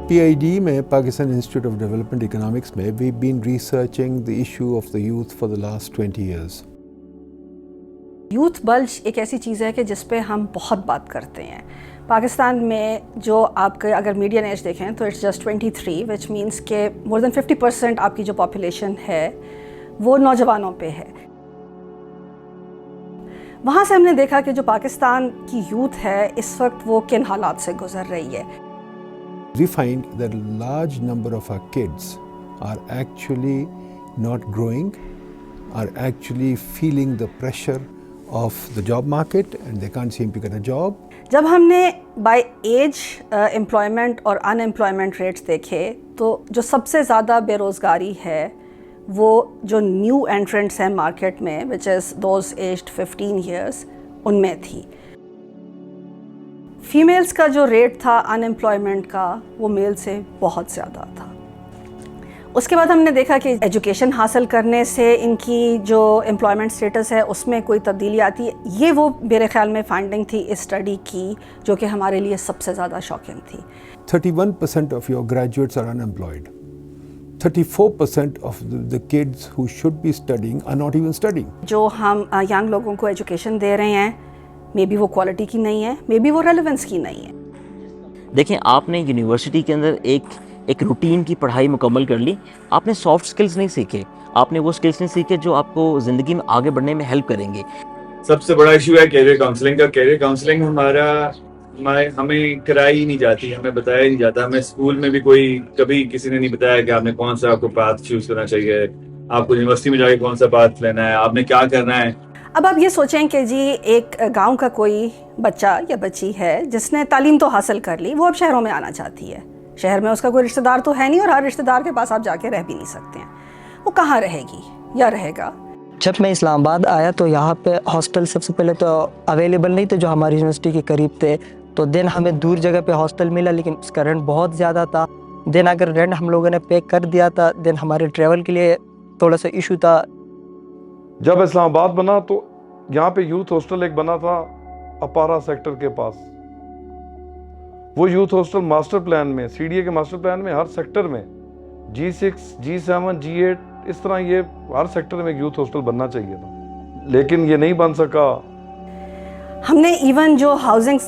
PID میں Pakistan institute of development economics میں we've been researching the issue of the youth for the last 20 years. Youth bilge ایک ایسی چیز ہے کہ جس پہ ہم بہت بات کرتے ہیں. پاکستان میں جو آپ کے اگر میڈین ایج دیکھیں تو اٹس جسٹ 23 وچ مینس کہ مور دین 50% آپ کی جو پاپولیشن ہے وہ نوجوانوں پہ ہے. وہاں سے ہم نے دیکھا کہ جو پاکستان کی یوتھ ہے اس وقت وہ کن حالات سے گزر رہی ہے. We find that a large number of our kids are actually not growing, are actually feeling the pressure of the job market and they can't seem to get a job. جب ہم نے بائی ایج امپلائمنٹ اور ان employment rates دیکھے تو جو سب سے زیادہ بے روزگاری ہے وہ جو نیو انٹرنٹس ہیں مارکیٹ میں وچ از دوز ایجڈ 15 ایئرس ان میں تھی. فیمیلز کا جو ریٹ تھا ان امپلائمنٹ کا وہ میل سے بہت زیادہ تھا. اس کے بعد ہم نے دیکھا کہ ایجوکیشن حاصل کرنے سے ان کی جو امپلائمنٹ سٹیٹس ہے اس میں کوئی تبدیلی آتی ہے. یہ وہ میرے خیال میں فائنڈنگ تھی اس اسٹڈی کی جو کہ ہمارے لیے سب سے زیادہ شاکنگ تھی. 31% of your graduates are unemployed. 34% of the kids who should be studying are not even studying. جو ہم ینگ لوگوں کو ایجوکیشن دے رہے ہیں مے بی وہ کوالٹی کی نہیں ہے, مے بی وہ ریلیونس کی نہیں ہے. دیکھیں آپ نے یونیورسٹی کے اندر ایک روٹین کی پڑھائی مکمل کر لی, آپ نے سافٹ سکلز نہیں سیکھے, آپ نے وہ سکلز نہیں سیکھے جو آپ کو زندگی میں آگے بڑھنے میں ہیلپ کریں گے. سب سے بڑا ایشو ہے کیریئر کاؤنسلنگ کا. کیریئر کاؤنسلنگ ہمیں کرائی ہی نہیں جاتی, ہمیں بتایا ہی نہیں جاتا. ہمیں اسکول میں بھی کبھی کسی نے نہیں بتایا کہ آپ نے کون سا آپ کو پاتھ چوز کرنا چاہیے, آپ کو یونیورسٹی میں جا کے کون سا پاتھ لینا ہے, آپ نے کیا کرنا ہے. اب آپ یہ سوچیں کہ جی ایک گاؤں کا کوئی بچہ یا بچی ہے جس نے تعلیم تو حاصل کر لی, وہ اب شہروں میں آنا چاہتی ہے. شہر میں اس کا کوئی رشتہ دار تو ہے نہیں اور ہر رشتہ دار کے پاس آپ جا کے رہ بھی نہیں سکتے ہیں. وہ کہاں رہے گی یا رہے گا؟ جب میں اسلام آباد آیا تو یہاں پہ ہاسٹل سب سے پہلے تو اویلیبل نہیں تھے جو ہماری یونیورسٹی کے قریب تھے. تو دین ہمیں دور جگہ پہ ہاسٹل ملا لیکن اس کا رینٹ بہت زیادہ تھا. دین اگر رینٹ ہم لوگوں نے پے کر دیا تھا دین ہمارے ٹریول کے لیے تھوڑا سا ایشو تھا. جب اسلام آباد بنا تو یہاں پہ یوتھ ہاسٹل ایک بنا تھا اپارا سیکٹر کے پاس. وہ یوتھ ہاسٹل ماسٹر پلان میں, CDA کے ماسٹر پلان میں ہر سیکٹر میں G6, G7, G8 اس طرح یہ ہر سیکٹر میں ایک یوتھ ہاسٹل بننا چاہیے تھا, لیکن یہ نہیں بن سکا. ہم نے ایون جو ہاؤسنگ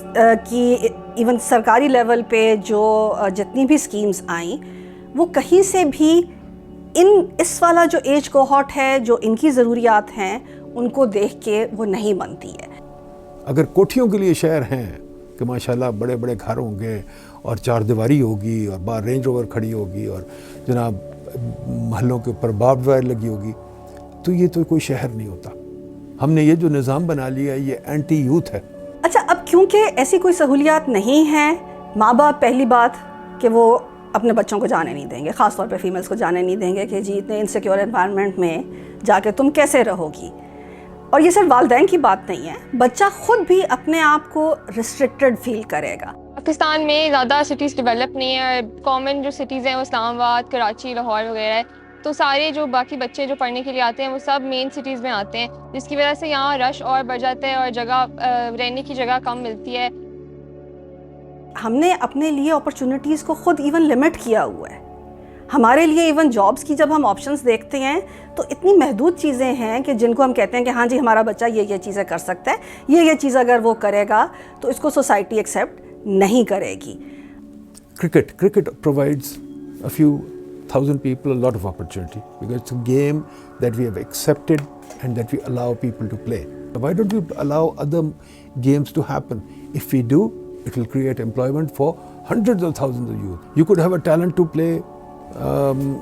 کی ایون سرکاری لیول پہ جو جتنی بھی اسکیمز آئیں وہ کہیں سے بھی اس والا جو ایج کوہارٹ ہے جو ان کی ضروریات ہیں ان کو دیکھ کے وہ نہیں بنتی ہے. اگر کوٹھیوں کے لیے شہر ہیں کہ ماشاءاللہ بڑے بڑے گھر ہوں گے اور چار دیواری ہوگی اور باہر رینج روور کھڑی ہوگی اور جناب محلوں کے اوپر باربڈ وائر لگی ہوگی, تو یہ تو کوئی شہر نہیں ہوتا. ہم نے یہ جو نظام بنا لیا یہ اینٹی یوتھ ہے. اچھا, اب کیونکہ ایسی کوئی سہولیات نہیں ہیں, ماں باپ پہلی بات کہ وہ اپنے بچوں کو جانے نہیں دیں گے, خاص طور پہ فیمیلز کو جانے نہیں دیں گے کہ جی اتنے انسیکیور انوائرمنٹ میں جا کے تم کیسے رہو گی. اور یہ صرف والدین کی بات نہیں ہے, بچہ خود بھی اپنے آپ کو ریسٹرکٹڈ فیل کرے گا. پاکستان میں زیادہ سٹیز ڈیولپ نہیں ہے. کامن جو سٹیز ہیں وہ اسلام آباد, کراچی, لاہور وغیرہ ہے. تو سارے جو باقی بچے جو پڑھنے کے لیے آتے ہیں وہ سب مین سٹیز میں آتے ہیں, جس کی وجہ سے یہاں رش اور بڑھ جاتا ہے اور جگہ رہنے کی جگہ کم ملتی ہے. ہم نے اپنے لیے اپرچونیٹیز کو خود ایون لمٹ کیا ہوا ہے. ہمارے لیے ایون جابس کی جب ہم آپشنز دیکھتے ہیں تو اتنی محدود چیزیں ہیں کہ جن کو ہم کہتے ہیں کہ ہاں جی ہمارا بچہ یہ چیزیں کر سکتا ہے, یہ چیز اگر وہ کرے گا تو اس کو سوسائٹی ایکسیپٹ نہیں کرے گی. Cricket provides a few thousand people a lot of opportunity because it's a game that we have accepted and that we allow people to play. Why don't we allow other games to happen? If we do, it will create employment for hundreds of thousands of youth. You could have a talent to play,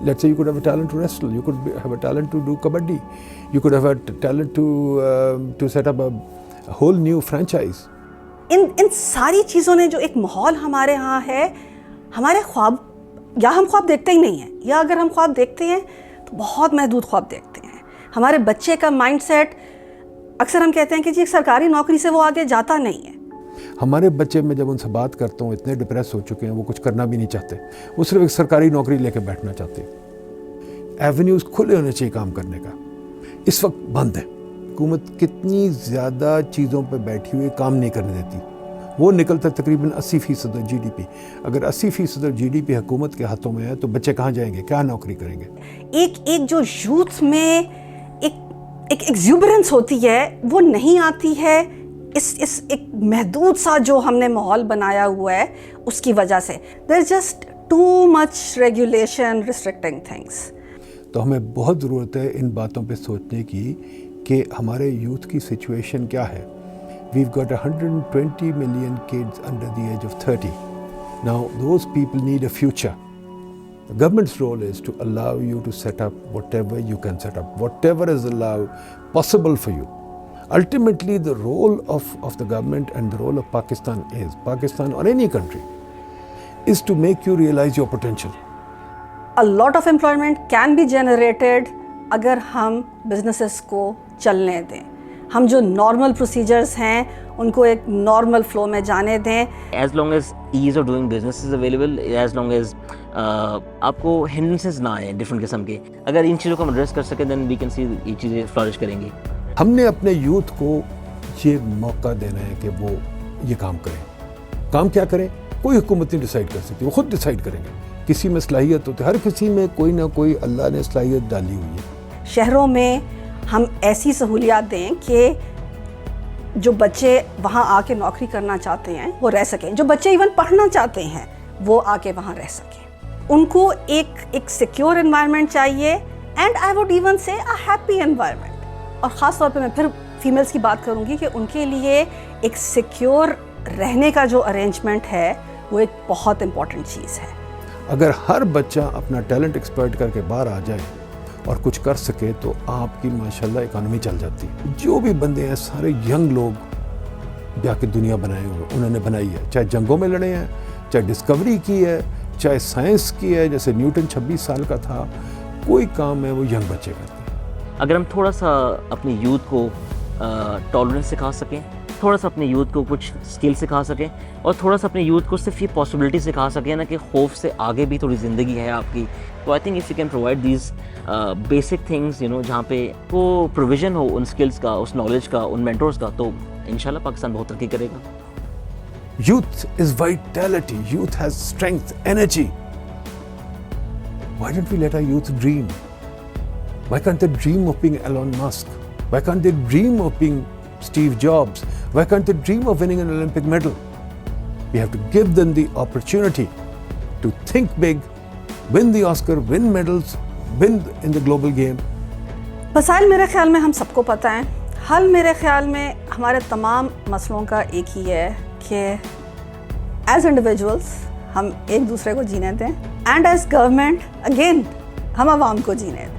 let's say you could have a talent to wrestle, you could have a talent to do kabaddi, you could have a talent to set up a whole new franchise. ان ساری چیزوں نے جو ایک ماحول ہمارے ہاں ہے, ہمارے خواب یا ہم خواب دیکھتے ہی نہیں ہیں, یا اگر ہم خواب دیکھتے ہیں تو بہت محدود خواب دیکھتے ہیں. ہمارے بچے کا مائنڈ سیٹ اکثر ہم کہتے ہیں کہ جی ایک سرکاری نوکری سے وہ آگے جاتا نہیں ہے. ہمارے بچے میں جب ان سے بات کرتا ہوں اتنے ڈپریس ہو چکے ہیں, وہ کچھ کرنا بھی نہیں چاہتے, وہ صرف ایک سرکاری نوکری لے کے بیٹھنا چاہتے. ایونیوز کھلے ہونے چاہیے کام کرنے کا, اس وقت بند ہے. حکومت کتنی زیادہ چیزوں پہ بیٹھی ہوئی کام نہیں کرنے دیتی. وہ نکلتا ہے تقریباً 80% GDP. اگر 80% GDP حکومت کے ہاتھوں میں ہے تو بچے کہاں جائیں گے, کیا نوکری کریں گے؟ ایک جو یوتھ میں ایک ایگزوبرنس ہوتی ہے وہ نہیں آتی ہے اس ایک محدود سا جو ہم نے ماحول بنایا ہوا ہے اس کی وجہ سے. There is just too much regulation restricting things. تو ہمیں بہت ضرورت ہے ان باتوں پہ سوچنے کی کہ ہمارے یوتھ کی سچویشن کیا ہے. We've got 120 million kids under the age of 30. Now, those people need a future. The government's role is to allow you to set up whatever you can set up, whatever is allowed, possible for you. Ultimately, the role of the government and the role of Pakistan or any country, is to make you realize your potential. A lot of employment can be generated اگر ہم businesses کو چلنے دیں. ہم جو normal procedures ہیں ان کو ایک نارمل فلو میں جانے دیں. As long as as of doing business is available, as long as آپ کو ہنڈرنسز نہ آئیں ڈفرینٹ قسم کے, اگر ان چیزوں کو ہم ایڈریس کر سکیں دین وی کین سی یہ چیزیں فلورش کریں گی. ہم نے اپنے یوتھ کو یہ موقع دینا ہے کہ وہ یہ کام کریں. کام کیا کریں؟ کوئی حکومت نہیں ڈیسائیڈ کر سکتی, وہ خود ڈیسائیڈ کریں گے. کسی میں صلاحیت ہوتی ہے, ہر کسی میں کوئی نہ کوئی اللہ نے صلاحیت ڈالی ہوئی ہے. شہروں میں ہم ایسی سہولیات دیں کہ جو بچے وہاں آ کے نوکری کرنا چاہتے ہیں وہ رہ سکیں, جو بچے ایون پڑھنا چاہتے ہیں وہ آ کے وہاں رہ سکیں. ان کو ایک سیکیور انوائرمنٹ چاہیے, اینڈ آئی ووڈ ایون سے اے ہیپی انوائرمنٹ. اور خاص طور پہ میں پھر فیمیلز کی بات کروں گی کہ ان کے لیے ایک سیکیور رہنے کا جو ارینجمنٹ ہے وہ ایک بہت امپورٹنٹ چیز ہے. اگر ہر بچہ اپنا ٹیلنٹ ایکسپلائٹ کر کے باہر آ جائے اور کچھ کر سکے تو آپ کی ماشاءاللہ اکانومی چل جاتی ہے. جو بھی بندے ہیں سارے ینگ لوگ جا کے دنیا بنائے ہوئے, انہوں نے بنائی ہے, چاہے جنگوں میں لڑے ہیں, چاہے ڈسکوری کی ہے, چاہے سائنس کی ہے, جیسے نیوٹن 26 سال کا تھا. کوئی کام ہے وہ ینگ بچے کرتے ہیں. اگر ہم تھوڑا سا اپنی یوتھ کو ٹالرنس سکھا سکیں, تھوڑا سا اپنے یوتھ کو کچھ اسکل سکھا سکیں, اور تھوڑا سا اپنے یوتھ کو صرف یہ پاسبلٹی سکھا سکیں نا کہ خوف سے آگے بھی تھوڑی زندگی ہے آپ کی, تو I think if you can provide these basic things جہاں پہ وہ پروویژن ہو ان اسکلس کا, اس نالج کا, ان مینٹورس کا, تو انشاءاللہ پاکستان بہت ترقی کرے گا. Youth is vitality. Youth has strength, energy. Why don't we let our youth dream? Why can't they dream of being Elon Musk? Why can't they dream of being Steve Jobs? Why can't they dream of winning an Olympic medal? We have to give them the opportunity to think big, win the Oscar, win medals, win in the global game. مسائل میرے خیال میں ہم سب کو پتہ ہیں. حل میرے خیال میں ہمارے تمام مسئلوں کا ایک ہی ہے کہ ایز انڈیویجولس ہم ایک دوسرے کو جینے دیں, اینڈ ایز گورنمنٹ اگین ہم عوام کو جینے دیں.